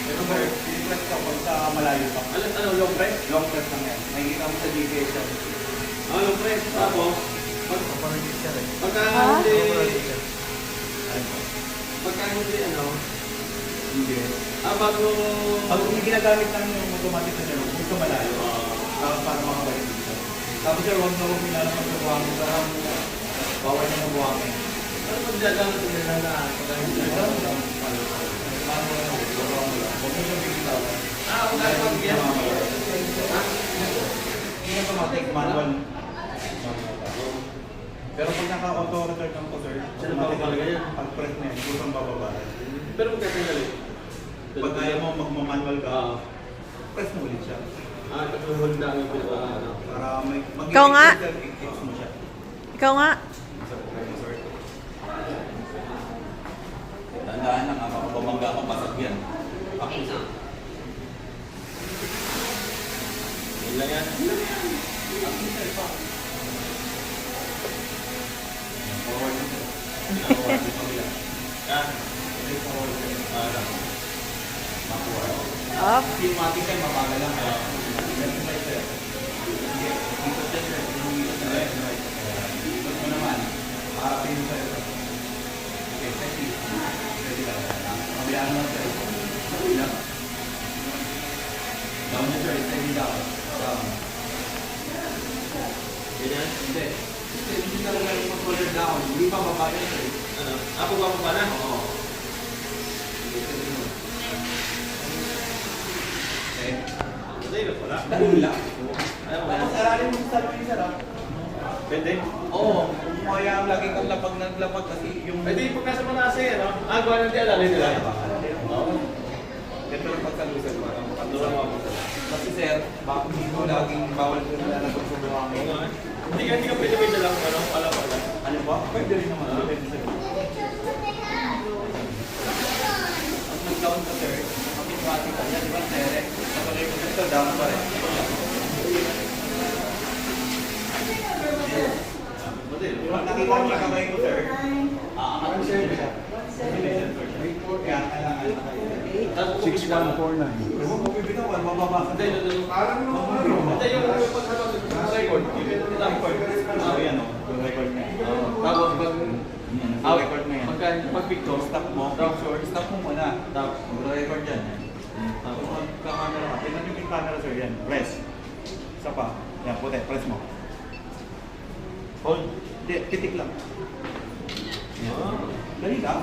Pero sir, i-press ka pag sa malayo pa. Ano, long press? Long press lang yan. Nakikita mo sa GPS yan. Long press. Tapos, Paparigis siya rin. pagka Ah? hindi, Ayun po. pagka hindi, ano, Hindi. bago, Pag yung ginagamit lang yung automatic na siya, kung sa malayo, para makabalik dito. Tapos sir, huwag na huwag nilalapag sa buhangin. Parang bawal na ng buhangin. ano magdagamit nila na pagka hindi Ito na? lang. Paano mo lang? Huwag mo lang. Huwag mo siyang bigitawan. Kung kaya pag yan. Yung automatic, manual. Pero pag naka-auto return ng po sir, Sino ba talaga yan? pag press na yan, kusang bababa. Pero kung tatanggalin. Pag ayaw mo magmamanual ka, Ah, press mo ulit siya. katuhon na ang ano. Para may Ikaw nga. i-fix mo siya. Ikaw nga. Sorry. Tandaan lang, baka bumangga akong pasag yan. Yun lang yan. Forward mo siya. Forward mo siya. Ah, Forward mo siya. Makuha. Up. Kasi matik yan, mabagal lang. Ganun ba ito? Sige, dito siya sir. Dito sa left, right. Ikot mo naman. Harapin mo sa'yo. Okay, steady. Steady lang. Kabilaan lang sir. Steady lang. Down mo sir, steady down. Down. ganyan. Hindi. Hindi talaga yung controller down. Hindi pa baba yan sir. Ano? Ako ba pa na? Oo. Sige, steady mo. Okay. Hindi na pala. Ganun lang. Ayaw mo Tapos yan. aralin mo sa salamin sir. Pwede? Oo. Kaya ang lagi kang lapag naglapag kasi yung... Pwede yung pagkasa manaas eh, no? Gawa ng diyan, alin nila. Oo. Ito yung pagkalusan mo. Dura mo ako. Kasi sir, bakit dito laging bawal ko na lalagay sa buhangin? Hindi ka pwede may dalang ano, pala. Ano ba? Pwede rin naman. Depende sir. Pag nag-down ka sir, kapit-pati ka niya, di ba sir? Kapag ito, down pa rin. Pag nakita niyo yung kamay ko sir, aangat mo siya. Kaya kailangan nakayo. 6149. Ewan ko bibitawan, mababasa. Hindi, yung pagkano, record. Ah, yan o. Yung record na yan. Tapos pag, Yung record na yan. pag picture, Stop mo. Picture. Stop mo muna. Tapos, Mag-record yan. Tapos magka-camera ka. Tingnan yung camera sir yan. Press. Isa pa. Yan, puti. Press mo. Hold. Hindi, titik lang. Yan. Dali lang.